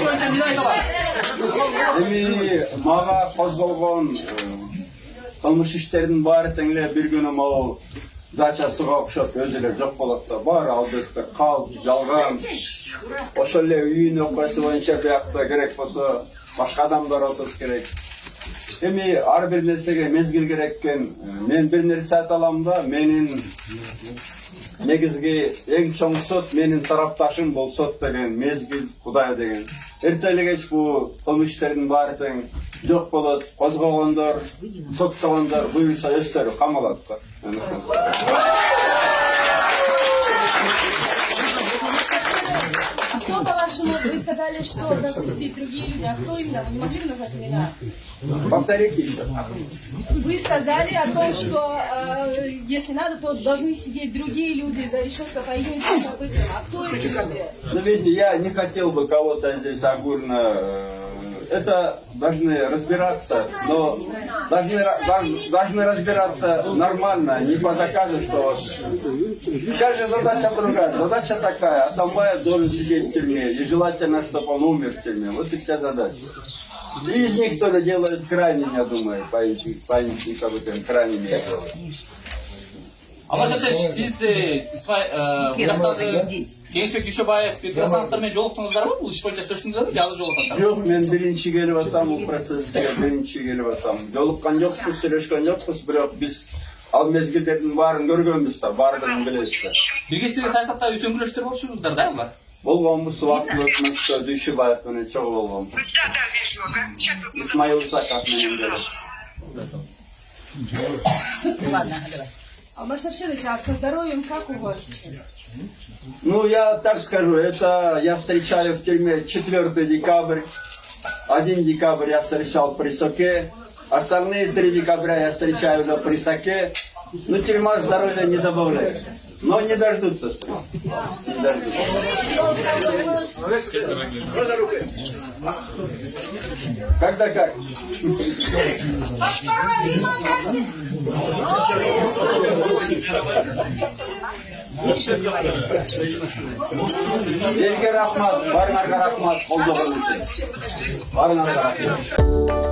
боюнча эмне айта аласыз? Эми мага козголгон кылмыш иштердин баары тең эле бир күнү могу дачасыга окшоп өзү эле жок болот да. Баары албетте калп, жалган. Ошол эле үйүнүн окуясы боюнча биякта керек болсо башка адамдар отуруш керек. Эми ар бир нерсеге мезгил керек экен. Мен бир нерсе айта алам да, менин негизги эң чоң сот менин тарапташым бул сот деген мезгил Кудай деген. Эрте эле кеч бул кылмыш иштердин баары тең жок болот. Козгогондор, соттогондор буюрса өздөрү камалат да. Кто, по-вашему, вы сказали, что допустить другие люди, а кто именно? Вы не могли бы назвать имена? Повторите еще. Вы сказали о том, что если надо, то должны сидеть другие люди за решеткой по единственным событиям. А кто эти люди? Ну, видите, я не хотел бы кого-то здесь огульно... Это должны разбираться, но должны разбираться нормально, не по заказу, что сейчас же задача другая, задача такая, Атамбаев должен сидеть в тюрьме, и желательно, чтобы он умер в тюрьме, вот и вся задача. И из них кто-то делает крайним, я думаю, по этим крайними делают. Алашачевич, сиз Кеңшбек Дүйшөбаев Бекбасановтар менен жолуктуңуздарбы? Бул иш боюнча сөзсүңүздөрбү? Жагы жолугуп атасызбы? Жок, мен биринчи келип атам, бул процесске биринчи келип атам. Жолуккан жокпуз, сүйлөшкөн жокпуз, бирок биз ал мезгилдердин баарын көргөнбүз да, баардыгын билебиз. Биргесиздеги саясатта үзөңгүлөштөр болчуңуздар да, булар? Болгонбуз, убактылуу өкмөттө Дүйшөбаев менен чогуу болгон. Исмаил Исаков менен деле. Алмаз Шамширович, а со здоровьем как у вас сейчас? Ну, я так скажу, это я встречаю в тюрьме 4 декабря, 1 декабрь я встречал при Соке, остальные 3 декабря я встречаю уже при Соке, но тюрьма здоровья не добавляет. Но не дождутся все. Не дождутся. Когда как? Сізге рахмат, барыңарға рахмат, қолдауыңыз үшін. Барыңарға рахмат.